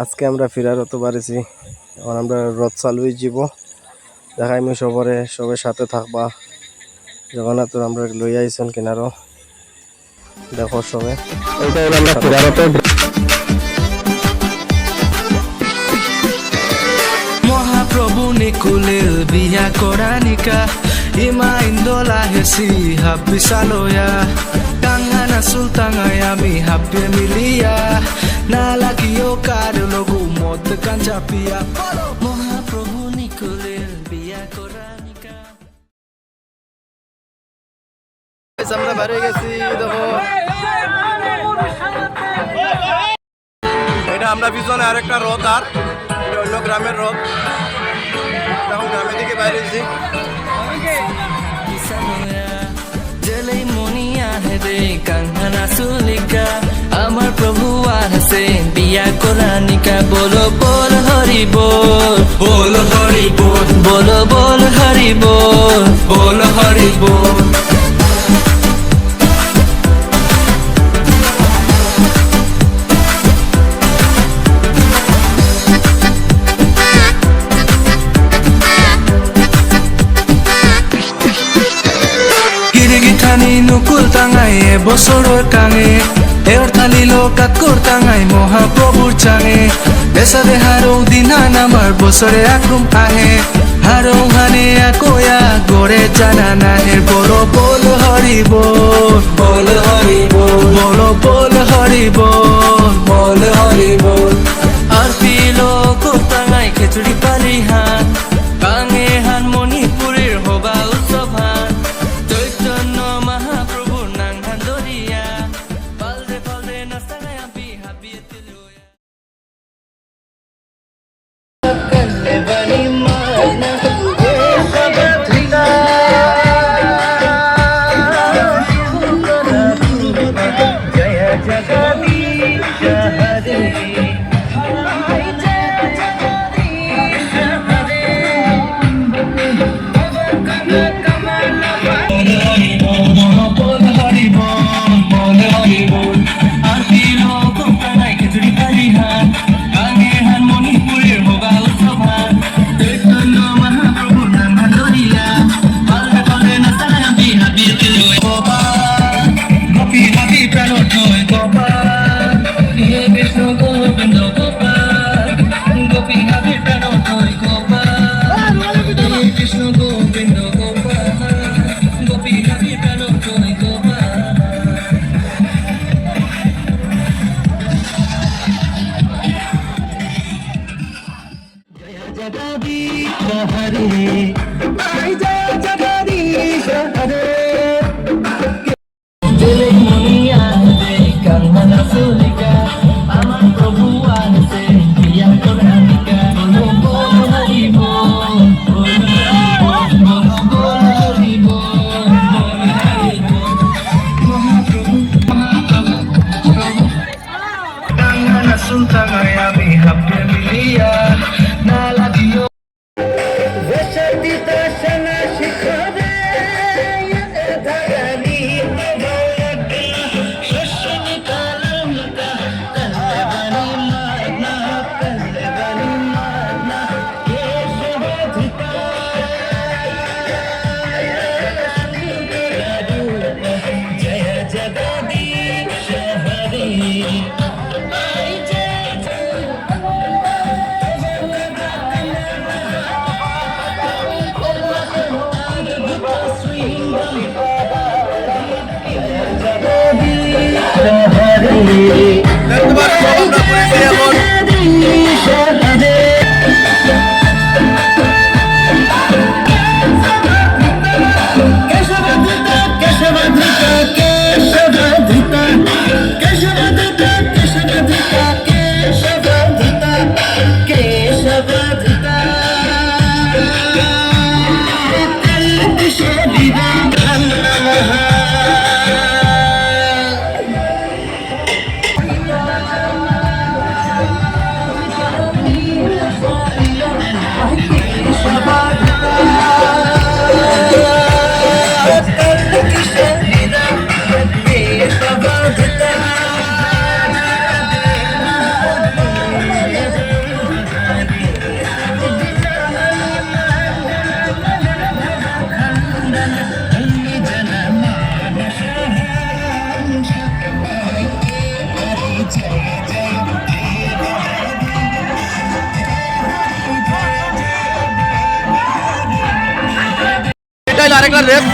আজকে আমরা ফিরার হতে পারিছি। এখন আমরা রথ চালুই যাব, দেখাইমু সবরে, সবের সাথে থাকবা। জগন্নাথ আমরা লই আইছেন কিনারো, দেখো সবে। এইটা হলো আমরা ফিরার হতে মহাপ্রভু নিকুলিল বিয়া কৰানিকা ইমা ইন্দোলা হেসি হাব্বি চালয়া টাঙানা চুলটাঙাই আমি হাব্বে মিলিয়া নালাগিও কার লগু মদ গাঞ্জা পিয়া মহাপ্রভু নিকুলিল বিয়া কৰানিকা। আমরা বাইরে গেছি, দেখো এটা আমরা পিছনে আরেকটা রথ, আর অন্য গ্রামের রথ। এখন গ্রামের দিকে বাইরে গেছি। জেলেই মনিয়া হেদে কাঙ্গানা চুলিকা আমার প্রভু আছে বিয়া কৰানিকা বলো বল হরি বল বল হরি বল বলো বল হরি বল বল হরি বল। নুকুল টাঙাই এবছৰৰ কাঙে এৰ থালি লোকাত কোৰ টাঙাই মহাপ্ৰভুৰ চাঙে বেচা দে হাৰৌ দিনান আমাৰ বছৰে আক্ৰম আহে হাৰৌ হানে আকয়া গড়ে জানা নাহে বল বল হৰি বল বল হৰি বল বল বল হৰি বল বল হৰি বল। আর পিলো কোৰ টাঙাই খেচুৰি পালি হান কাঙে হান মণিপুৰীৰ হবা উৎসৱ হান রেপ